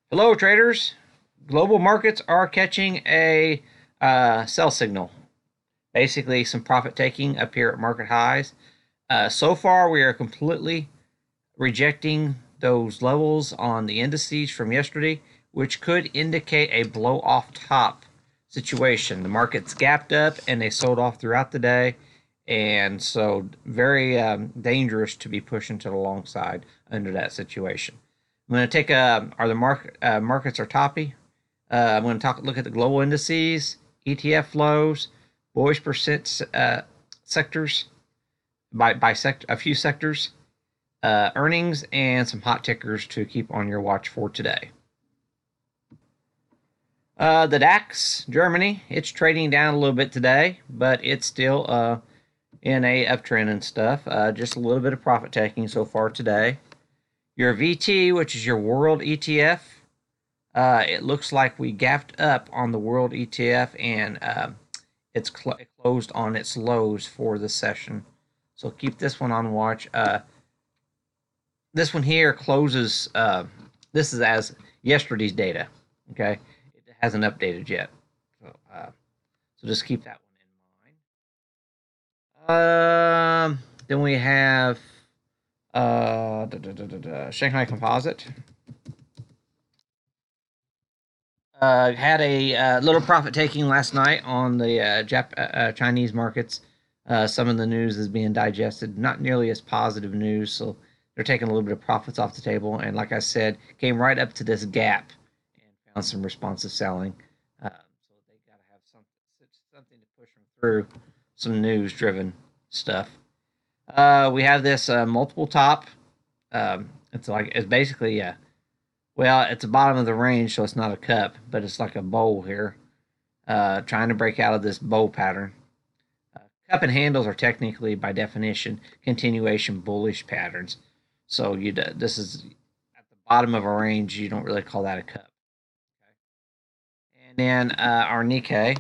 Hello, traders. Global markets are catching a sell signal. Basically, some profit taking up here at market highs. So far, we are completely rejecting those levels on the indices from yesterday, which could indicate a blow off top situation. The market's gapped up and they sold off throughout the day, and so very dangerous to be pushing to the long side under that situation. I'm going to take are the markets are toppy. I'm going to look at the global indices, ETF flows, bullish percent sectors a few sectors, earnings, and some hot tickers to keep on your watch for today. The DAX, Germany, it's trading down a little bit today, but it's still in a uptrend and stuff. Just a little bit of profit taking so far today. Your VT, which is your world ETF, it looks like we gapped up on the world ETF and it closed on its lows for the session. So keep this one on watch. This one here closes. This is as yesterday's data. Okay, it hasn't updated yet. So just keep that one in mind. Then we have Shanghai Composite. Had a little profit taking last night on the Chinese markets. Some of the news is being digested, not nearly as positive news, so they're taking a little bit of profits off the table. And like I said, came right up to this gap and found some responsive selling. So they got to have something to push them through some news-driven stuff. We have this multiple top. It's basically well, it's the bottom of the range, so it's not a cup, but it's like a bowl here, trying to break out of this bowl pattern. Cup and handles are technically, by definition, continuation bullish patterns. So this is at the bottom of a range. You don't really call that a cup. Okay. And then our Nikkei.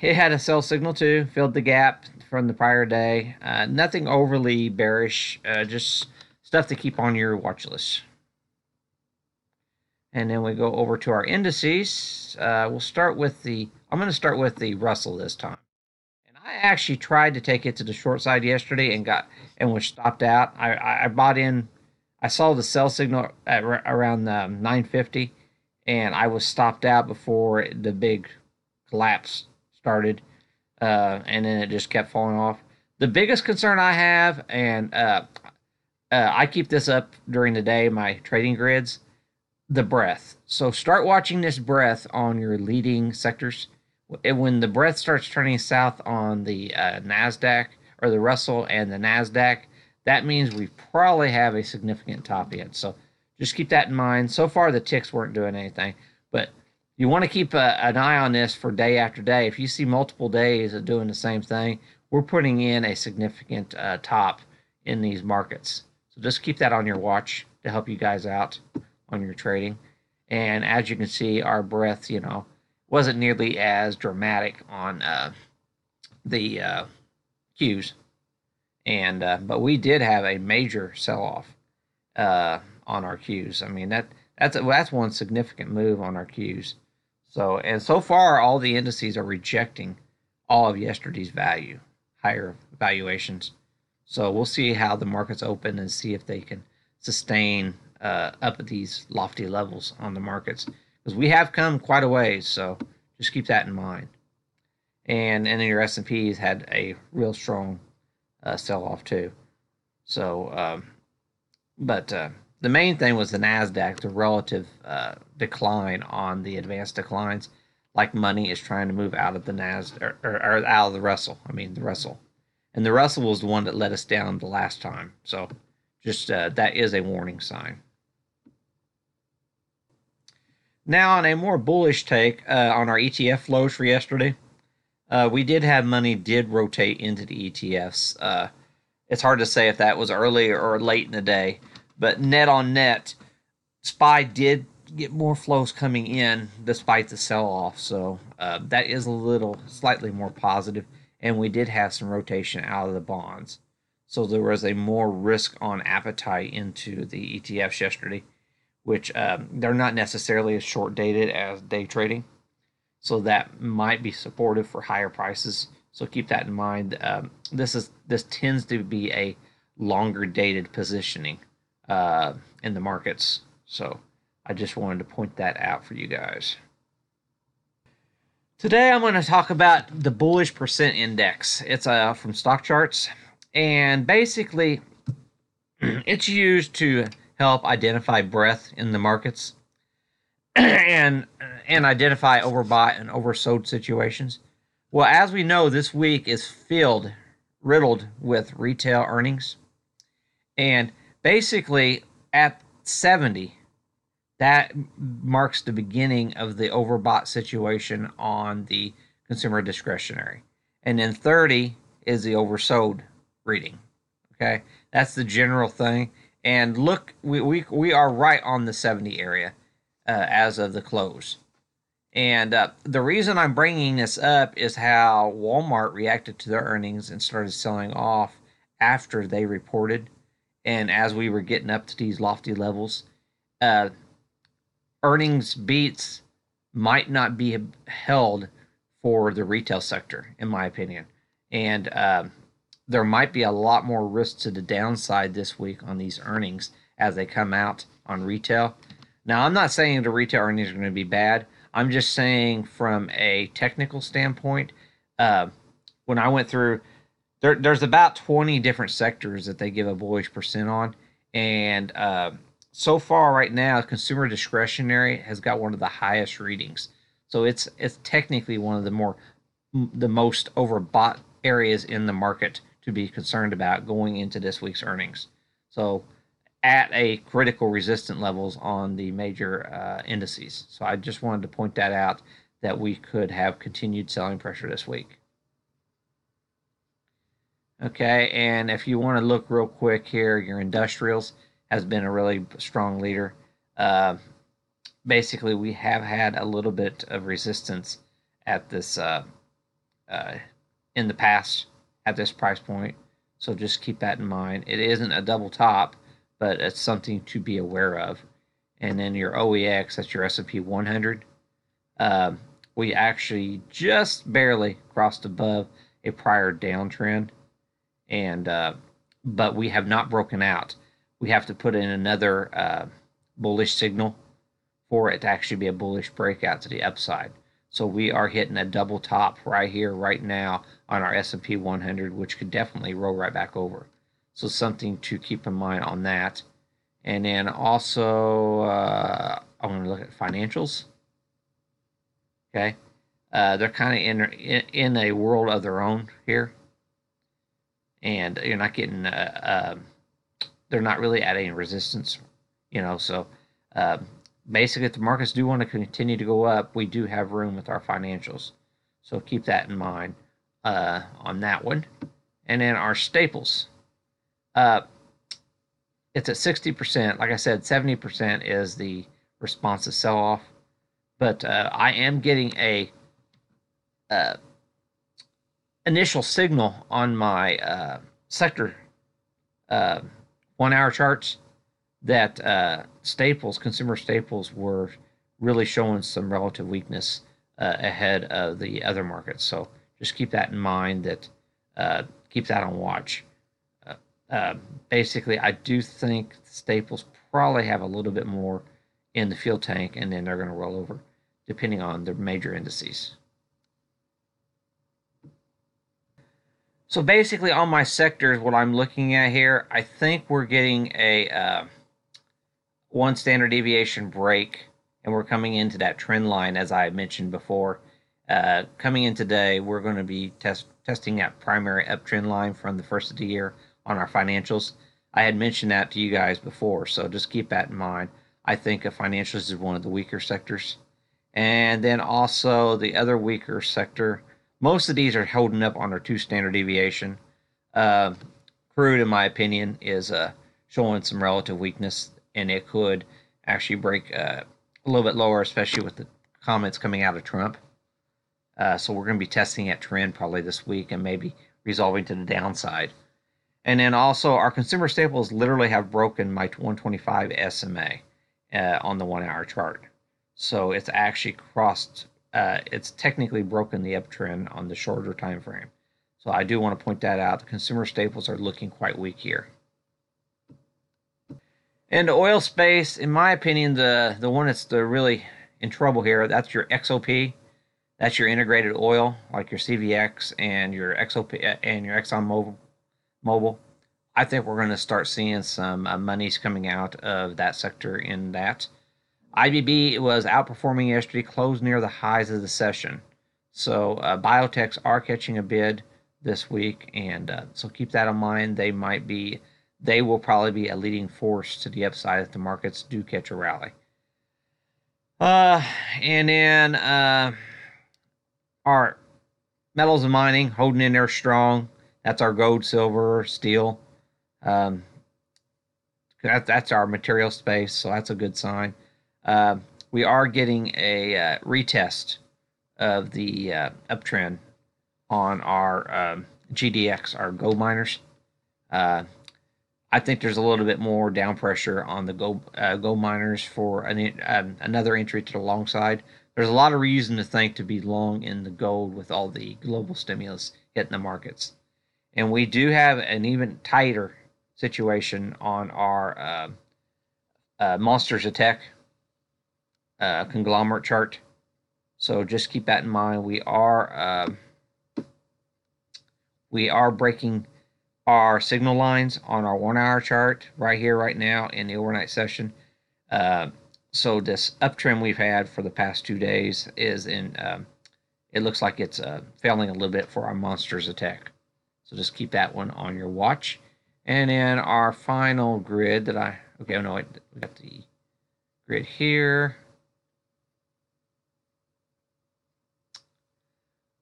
It had a sell signal too, filled the gap from the prior day. Nothing overly bearish, just stuff to keep on your watch list. And then we go over to our indices. I'm going to start with the Russell this time. And I actually tried to take it to the short side yesterday and was stopped out. I bought in. I saw the sell signal at around 950, and I was stopped out before the big collapse started, and then it just kept falling off. The biggest concern I have, and I keep this up during the day, my trading grids, the breath. So start watching this breath on your leading sectors. When the breath starts turning south on the NASDAQ or the Russell and the NASDAQ, that means we probably have a significant top end. So just keep that in mind. So far, the ticks weren't doing anything, but you want to keep an eye on this for day after day. If you see multiple days of doing the same thing, we're putting in a significant top in these markets. So just keep that on your watch to help you guys out on your trading. And as you can see, our breath, wasn't nearly as dramatic on the Qs, and but we did have a major sell-off on our Qs. I mean that's one significant move on our Qs. So far, all the indices are rejecting all of yesterday's higher valuations. So we'll see how the markets open and see if they can sustain up at these lofty levels on the markets, because we have come quite a ways. So just keep that in mind. And then your S&Ps had a real strong sell off too. So, but the main thing was the Nasdaq, the relative decline on the advanced declines, like money is trying to move out of the Nasdaq or out of the Russell. I mean the Russell, and the Russell was the one that let us down the last time. So just that is a warning sign. Now, on a more bullish take on our ETF flows for yesterday, we did have money did rotate into the ETFs. It's hard to say if that was early or late in the day, but net on net, SPY did get more flows coming in despite the sell-off. So that is slightly more positive, and we did have some rotation out of the bonds. So there was a more risk on appetite into the ETFs yesterday, which they're not necessarily as short dated as day trading. So that might be supportive for higher prices. So keep that in mind. This tends to be a longer dated positioning in the markets. So I just wanted to point that out for you guys. Today I'm going to talk about the bullish percent index. It's from stock charts, and basically it's used to help identify breadth in the markets and identify overbought and oversold situations. Well, as we know, this week is riddled with retail earnings, and basically at 70, that marks the beginning of the overbought situation on the consumer discretionary. And then 30 is the oversold reading. Okay, that's the general thing. And look, we are right on the 70 area as of the close. And the reason I'm bringing this up is how Walmart reacted to their earnings and started selling off after they reported. And as we were getting up to these lofty levels, earnings beats might not be held for the retail sector, in my opinion. And there might be a lot more risk to the downside this week on these earnings as they come out on retail. Now, I'm not saying the retail earnings are going to be bad. I'm just saying from a technical standpoint, when I went through, there's about 20 different sectors that they give a bullish percent on. And so far right now, consumer discretionary has got one of the highest readings. So it's technically one of the most overbought areas in the market to be concerned about going into this week's earnings. So at a critical resistant levels on the major indices. So I just wanted to point that out, that we could have continued selling pressure this week. Okay, and if you want to look real quick here, your industrials has been a really strong leader. Basically, we have had a little bit of resistance at this in the past at this price point, so just keep that in mind. It isn't a double top, but it's something to be aware of. And then your OEX, that's your S&P 100. We actually just barely crossed above a prior downtrend, and but we have not broken out. We have to put in another bullish signal for it to actually be a bullish breakout to the upside. So we are hitting a double top right here, right now on our S&P 100, which could definitely roll right back over. So something to keep in mind on that. And then also, I want to look at financials. Okay, they're kind of in a world of their own here, and you're not getting. They're not really at any resistance, So basically, if the markets do want to continue to go up, we do have room with our financials. So keep that in mind on that one. And then our staples. It's at 60%. Like I said, 70% is the responsive sell-off. But I am getting a initial signal on my sector 1 hour charts that consumer staples were really showing some relative weakness ahead of the other markets. So just keep that in mind, that keep that on watch. Basically, I do think staples probably have a little bit more in the fuel tank, and then they're going to roll over depending on the major indices. So basically on my sectors, what I'm looking at here, I think we're getting a 1 standard deviation break, and we're coming into that trend line as I mentioned before. Coming in today, we're going to be testing that primary uptrend line from the first of the year on our financials. I had mentioned that to you guys before, so just keep that in mind. I think financials is one of the weaker sectors. And then also the other weaker sector, most of these are holding up on their 2 standard deviation. Crude, in my opinion, is showing some relative weakness, and it could actually break a little bit lower, especially with the comments coming out of Trump. So we're going to be testing that trend probably this week and maybe resolving to the downside. And then also our consumer staples literally have broken my 125 SMA on the 1 hour chart. So it's actually crossed, it's technically broken the uptrend on the shorter time frame. So I do want to point that out. The consumer staples are looking quite weak here. And the oil space, in my opinion, the one that's really in trouble here, that's your XOP. That's your integrated oil, like your CVX and your XOP and your Mobil. I think we're going to start seeing some monies coming out of that sector in that. IBB was outperforming yesterday, closed near the highs of the session. So biotechs are catching a bid this week, and so keep that in mind. They will probably be a leading force to the upside if the markets do catch a rally. And then our metals and mining holding in there strong. That's our gold, silver, steel. That's our material space, so that's a good sign. We are getting a retest of the uptrend on our GDX, our gold miners. I think there's a little bit more down pressure on the gold miners for another entry to the long side. There's a lot of reason to think to be long in the gold with all the global stimulus hitting the markets. And we do have an even tighter situation on our Monsters of Tech conglomerate chart. So just keep that in mind. We are breaking our signal lines on our 1 hour chart right here, right now in the overnight session. So this uptrend we've had for the past 2 days is in, it looks like it's failing a little bit for our Monsters of Tech. So just keep that one on your watch. And then our final grid that we got the grid here.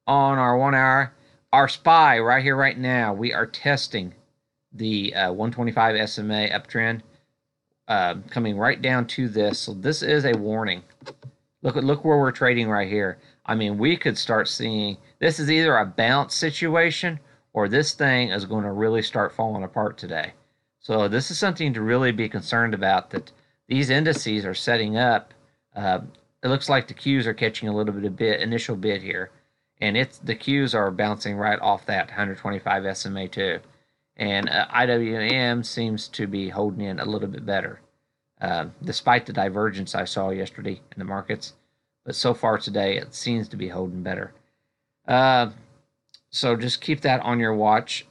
On our 1 hour, our SPY right here, right now, we are testing the 125 SMA uptrend, coming right down to this. So this is a warning. Look where we're trading right here. I mean, we could start seeing, this is either a bounce situation or this thing is going to really start falling apart today. So this is something to really be concerned about, that these indices are setting up. It looks like the Qs are catching a little bit of initial bid here. And the Qs are bouncing right off that 125 SMA too. And IWM seems to be holding in a little bit better, despite the divergence I saw yesterday in the markets. But so far today, it seems to be holding better. So just keep that on your watch.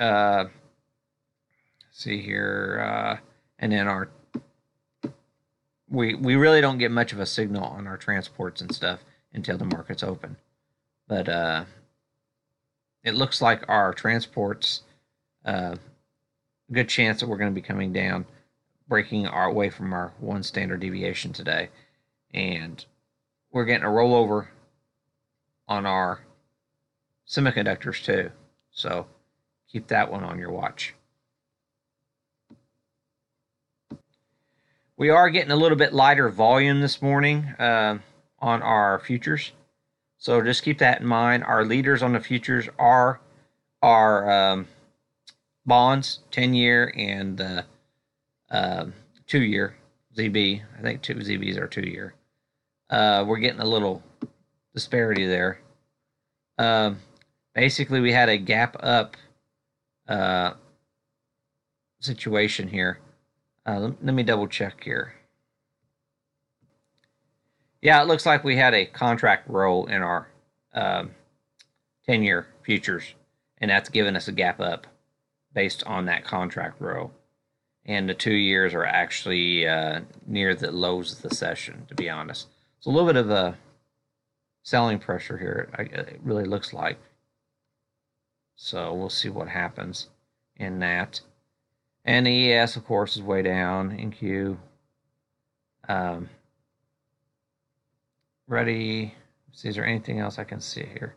See here, and then we really don't get much of a signal on our transports and stuff until the market's open. But it looks like our transports, good chance that we're going to be coming down, breaking our way from our 1 standard deviation today. And we're getting a rollover on our semiconductors too. So keep that one on your watch. We are getting a little bit lighter volume this morning on our futures. So just keep that in mind. Our leaders on the futures are our bonds, 10-year and 2-year ZB. I think 2 ZBs are 2-year. We're getting a little disparity there. Basically, we had a gap up situation here. Let me double check here. Yeah, it looks like we had a contract roll in our 10-year futures, and that's given us a gap up based on that contract roll. And the 2 years are actually near the lows of the session, to be honest. It's a little bit of a selling pressure here, it really looks like. So we'll see what happens in that. And the ES, of course, is way down in Q. Ready. See, is there anything else I can see here?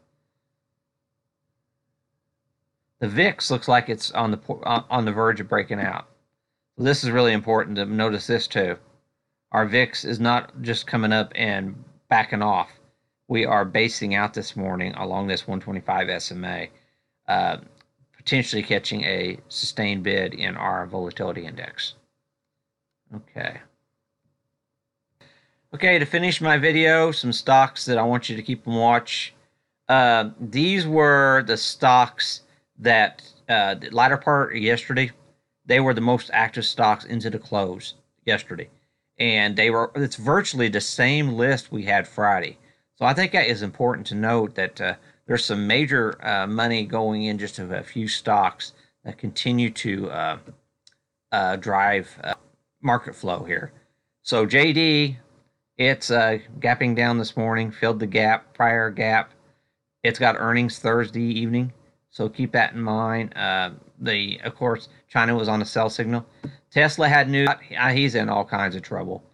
The VIX looks like it's on the verge of breaking out. So this is really important to notice this too. Our VIX is not just coming up and backing off. We are basing out this morning along this 125 SMA, potentially catching a sustained bid in our volatility index. Okay. Okay, to finish my video, some stocks that I want you to keep and watch. These were the stocks that the latter part of yesterday, they were the most active stocks into the close yesterday. And it's virtually the same list we had Friday. So I think that is important to note that there's some major money going in just a few stocks that continue to drive market flow here. So JD, it's gapping down this morning, filled the gap, prior gap. It's got earnings Thursday evening, so keep that in mind. Of course, China was on a sell signal. Tesla had news. He's in all kinds of trouble.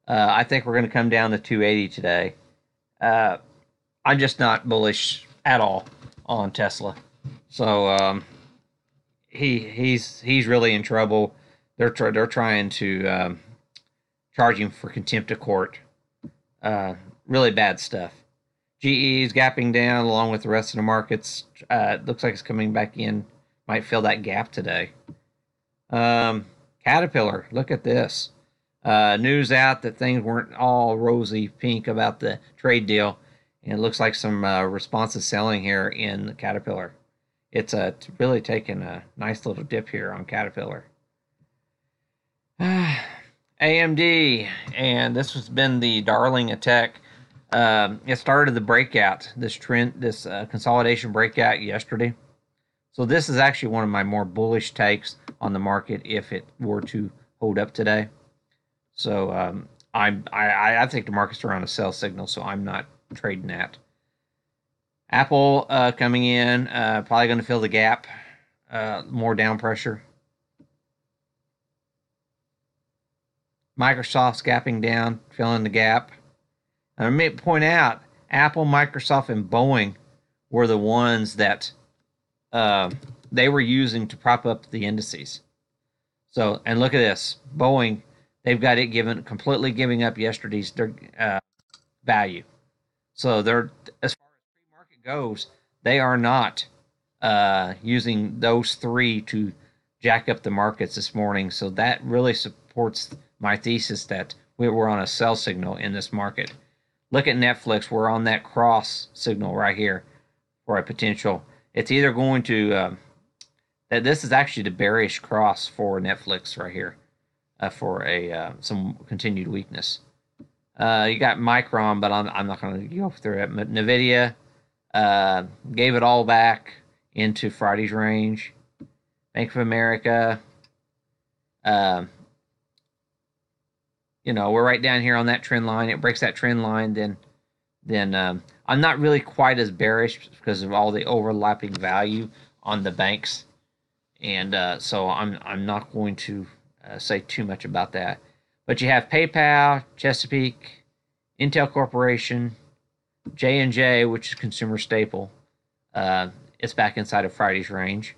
I think we're going to come down to 280 today. I'm just not bullish at all on Tesla. So he's really in trouble. They're trying to charge him for contempt of court. Really bad stuff. GE is gapping down along with the rest of the markets. Looks like it's coming back in. Might fill that gap today. Caterpillar, look at this. News out that things weren't all rosy pink about the trade deal. And it looks like some responsive selling here in Caterpillar. It's really taken a nice little dip here on Caterpillar. AMD, and this has been the darling attack. It started the breakout, this consolidation breakout yesterday. So this is actually one of my more bullish takes on the market if it were to hold up today. So I think the market's around a sell signal, so I'm not trading that. Apple coming in, probably going to fill the gap, more down pressure. Microsoft's gapping down, filling the gap. I may point out, Apple, Microsoft, and Boeing were the ones that they were using to prop up the indices. So, and look at this, Boeing, they've got it completely giving up yesterday's value. So they're, as far as pre-market goes, they are not using those three to jack up the markets this morning. So that really supports my thesis that we're on a sell signal in this market. Look at Netflix. We're on that cross signal right here for a potential. It's either going to, this is actually the bearish cross for Netflix right here for some continued weakness. You got Micron, but I'm not going to go through it. But NVIDIA gave it all back into Friday's range. Bank of America, you know, we're right down here on that trend line. It breaks that trend line, then I'm not really quite as bearish because of all the overlapping value on the banks, and so I'm not going to say too much about that. But you have PayPal, Chesapeake, Intel Corporation, J&J, which is consumer staple. It's back inside of Friday's range,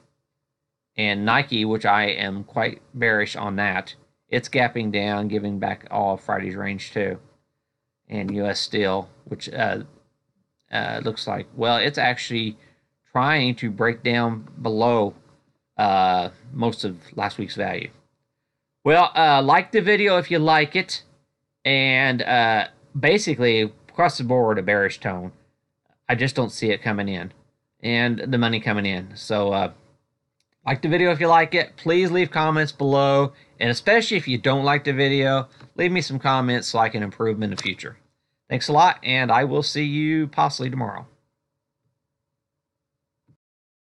and Nike, which I am quite bearish on that. It's gapping down, giving back all of Friday's range too. And U.S. Steel, which looks like, well, it's actually trying to break down below most of last week's value. Well, like the video if you like it. And basically, across the board, a bearish tone. I just don't see it coming in. And the money coming in. So, like the video if you like it. Please leave comments below. And especially if you don't like the video, leave me some comments so I can improve them in the future. Thanks a lot, and I will see you possibly tomorrow.